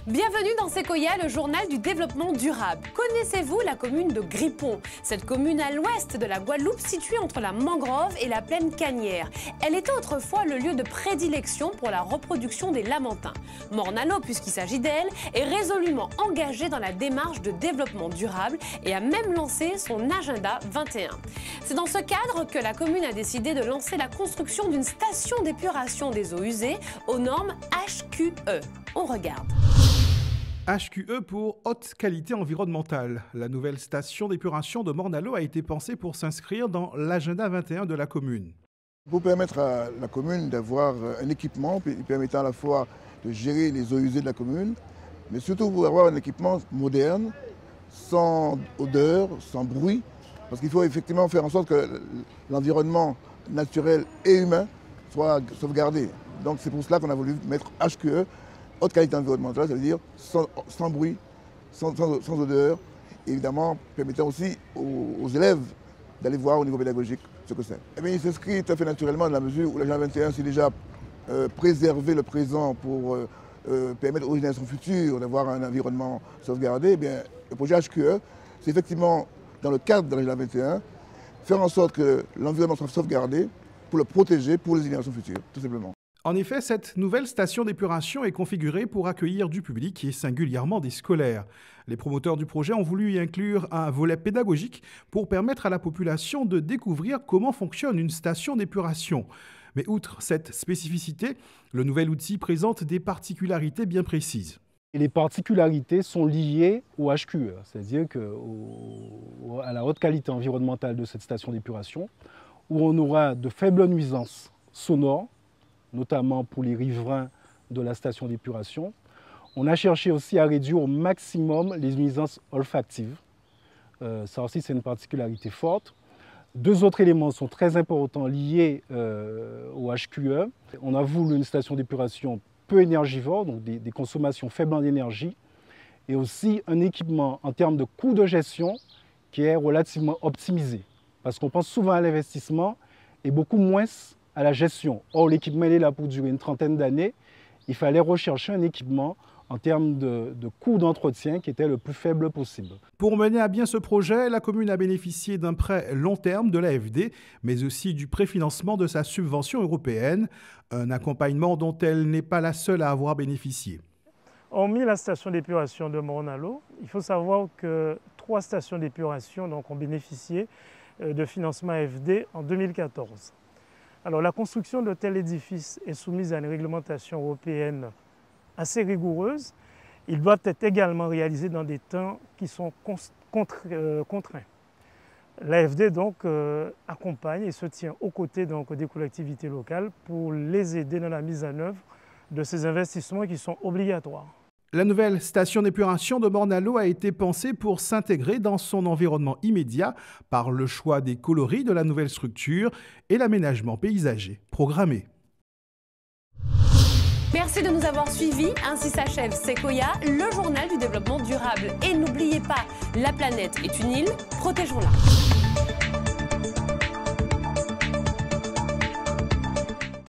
Bienvenue dans Sequoia, le journal du développement durable. Connaissez-vous la commune de Gripon? Cette commune à l'ouest de la Guadeloupe, située entre la mangrove et la plaine canière. Elle était autrefois le lieu de prédilection pour la reproduction des lamantins. Morne-à-l'eau, puisqu'il s'agit d'elle, est résolument engagée dans la démarche de développement durable et a même lancé son agenda 21. C'est dans ce cadre que la commune a décidé de lancer la construction d'une station d'épuration des eaux usées aux normes HQE. On regarde. HQE pour haute qualité environnementale. La nouvelle station d'épuration de Morne-à-l'eau a été pensée pour s'inscrire dans l'agenda 21 de la commune. Pour permettre à la commune d'avoir un équipement permettant à la fois de gérer les eaux usées de la commune, mais surtout pour avoir un équipement moderne, sans odeur, sans bruit, parce qu'il faut effectivement faire en sorte que l'environnement naturel et humain soit sauvegardé. Donc c'est pour cela qu'on a voulu mettre HQE, haute qualité environnementale, c'est-à-dire sans bruit, sans odeur, et évidemment permettant aussi aux élèves d'aller voir au niveau pédagogique ce que c'est. Eh bien, il s'inscrit tout à fait naturellement dans la mesure où l'agenda 21 c'est déjà préserver le présent pour permettre aux générations futures d'avoir un environnement sauvegardé. Eh bien, le projet HQE, c'est effectivement dans le cadre de l'agenda 21, faire en sorte que l'environnement soit sauvegardé pour le protéger pour les générations futures, tout simplement. En effet, cette nouvelle station d'épuration est configurée pour accueillir du public et singulièrement des scolaires. Les promoteurs du projet ont voulu y inclure un volet pédagogique pour permettre à la population de découvrir comment fonctionne une station d'épuration. Mais outre cette spécificité, le nouvel outil présente des particularités bien précises. Et les particularités sont liées au HQE, c'est-à-dire à la haute qualité environnementale de cette station d'épuration, où on aura de faibles nuisances sonores, notamment pour les riverains de la station d'épuration. On a cherché aussi à réduire au maximum les nuisances olfactives. Ça aussi, c'est une particularité forte. Deux autres éléments sont très importants liés au HQE. On a voulu une station d'épuration peu énergivore, donc des consommations faibles en énergie, et aussi un équipement en termes de coût de gestion qui est relativement optimisé. Parce qu'on pense souvent à l'investissement et beaucoup moins à la gestion. Or, l'équipement est là pour durer une trentaine d'années. Il fallait rechercher un équipement en termes de coût d'entretien qui était le plus faible possible. Pour mener à bien ce projet, la commune a bénéficié d'un prêt long terme de l'AFD, mais aussi du préfinancement de sa subvention européenne, un accompagnement dont elle n'est pas la seule à avoir bénéficié. Hormis la station d'épuration de Morne-à-l'eau, il faut savoir que 3 stations d'épuration ont bénéficié de financement AFD en 2014. Alors, la construction de tel édifice est soumise à une réglementation européenne assez rigoureuse. Ils doivent être également réalisés dans des temps qui sont contraints. L'AFD donc accompagne et se tient aux côtés des collectivités locales pour les aider dans la mise en œuvre de ces investissements qui sont obligatoires. La nouvelle station d'épuration de Morne-à-l'eau a été pensée pour s'intégrer dans son environnement immédiat par le choix des coloris de la nouvelle structure et l'aménagement paysager programmé. Merci de nous avoir suivis. Ainsi s'achève Sequoia, le journal du développement durable. Et n'oubliez pas, la planète est une île, protégeons-la.